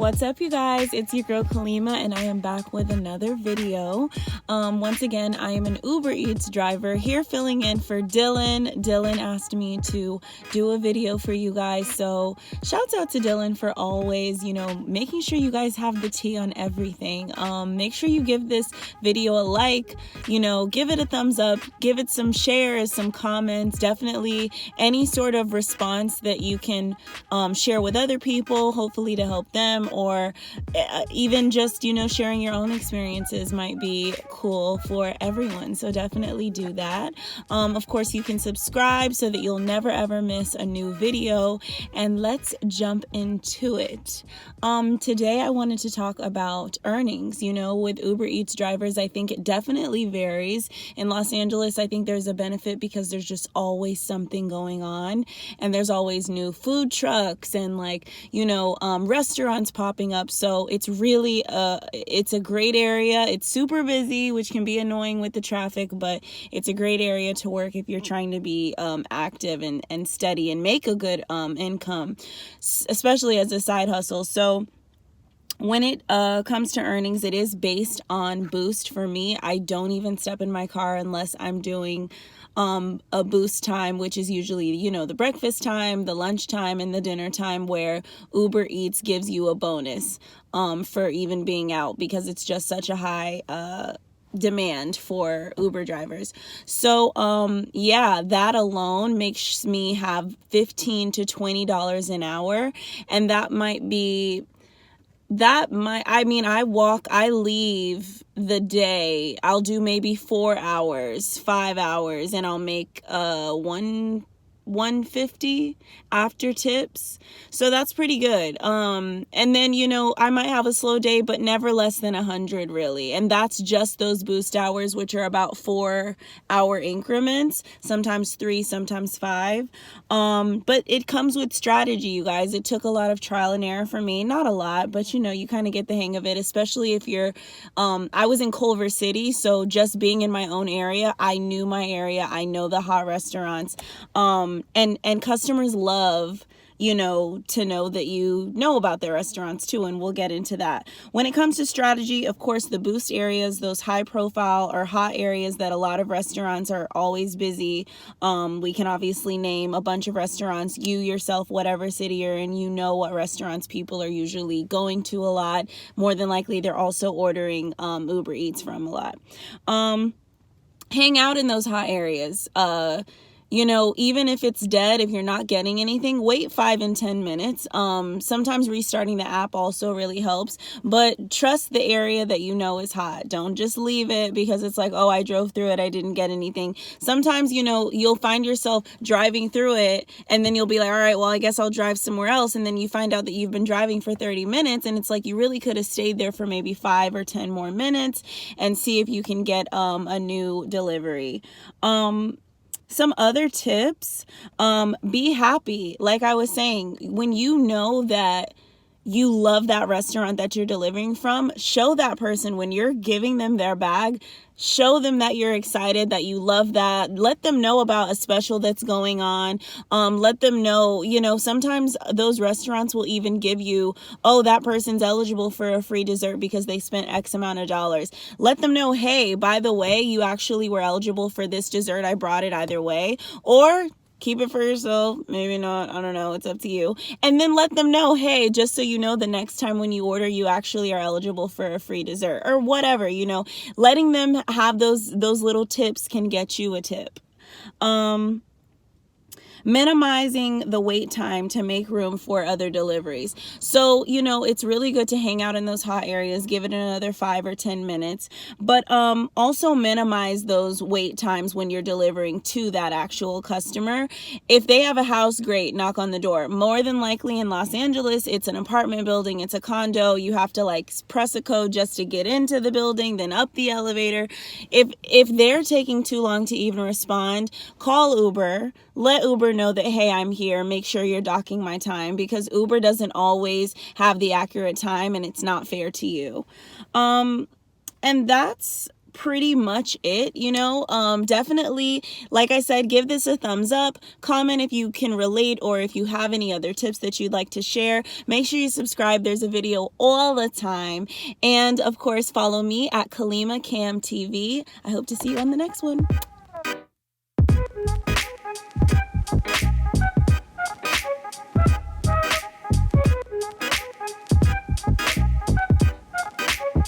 What's up, you guys? It's your girl Kalima, and I am back with another video. Once again, I am an Uber Eats driver here filling in for Dylan. Dylan asked me to do a video for you guys, so shouts out to Dylan for always, making sure you guys have the tea on everything. Make sure you give this video a like, give it a thumbs up, give it some shares, some comments, definitely any sort of response that you can share with other people, hopefully to help them, or even just, sharing your own experiences might be cool for everyone. So definitely do that. Of course, you can subscribe so that you'll never ever miss a new video, and let's jump into it. Today I wanted to talk about earnings. With Uber Eats drivers, I think it definitely varies. In Los Angeles, I think there's a benefit because there's just always something going on, and there's always new food trucks and restaurants popping up. So it's really it's a great area. It's super busy, which can be annoying with the traffic, but it's a great area to work if you're trying to be active and steady and make a good income, especially as a side hustle. So when it comes to earnings, it is based on boost for me. I don't even step in my car unless I'm doing a boost time, which is usually, the breakfast time, the lunch time, and the dinner time, where Uber Eats gives you a bonus for even being out, because it's just such a high demand for Uber drivers. So that alone makes me have $15 to $20 an hour, and I leave the day, I'll do maybe 4 hours, 5 hours, and I'll make $150 after tips. So that's pretty good. And then, I might have a slow day, but never less than 100 really. And that's just those boost hours, which are about 4-hour increments, sometimes 3, sometimes 5. But it comes with strategy, you guys. It took a lot of trial and error for me. Not a lot, but you kind of get the hang of it, especially if you're, I was in Culver City. So just being in my own area, I knew my area. I know the hot restaurants. And customers love, to know that you know about their restaurants too, and we'll get into that. When it comes to strategy, of course, the boost areas, those high profile or hot areas that a lot of restaurants are always busy. We can obviously name a bunch of restaurants, you yourself, whatever city you're in, what restaurants people are usually going to a lot. More than likely, they're also ordering Uber Eats from a lot. Hang out in those hot areas. Even if it's dead, if you're not getting anything, wait 5 and 10 minutes. Sometimes restarting the app also really helps, but trust the area that is hot. Don't just leave it because it's like, oh, I drove through it, I didn't get anything. Sometimes, you'll find yourself driving through it, and then you'll be like, all right, well, I guess I'll drive somewhere else. And then you find out that you've been driving for 30 minutes, and it's like you really could have stayed there for maybe 5 or 10 more minutes and see if you can get a new delivery. Some other tips, be happy. Like I was saying, when you know that you love that restaurant that you're delivering from, show that person when you're giving them their bag, show them that you're excited, that you love that. Let them know about a special that's going on. Let them know, sometimes those restaurants will even give you, oh, that person's eligible for a free dessert because they spent X amount of dollars. Let them know, hey, by the way, you actually were eligible for this dessert. I brought it either way. Or keep it for yourself. Maybe not. I don't know. It's up to you. And then let them know, hey, just so you know, the next time when you order, you actually are eligible for a free dessert or whatever, letting them have those little tips can get you a tip. Minimizing the wait time to make room for other deliveries. So, it's really good to hang out in those hot areas, give it another 5 or 10 minutes, but also minimize those wait times when you're delivering to that actual customer. If they have a house, great, knock on the door. More than likely in Los Angeles, it's an apartment building, it's a condo. You have to press a code just to get into the building, then up the elevator. If they're taking too long to even respond, call Uber. Let Uber know that, hey, I'm here. Make sure you're docking my time, because Uber doesn't always have the accurate time and it's not fair to you. And that's pretty much it, you know. Definitely, like I said, give this a thumbs up, comment if you can relate or if you have any other tips that you'd like to share. Make sure you subscribe. There's a video all the time. And of course, follow me at Kalima Cam TV. I hope to see you on the next one.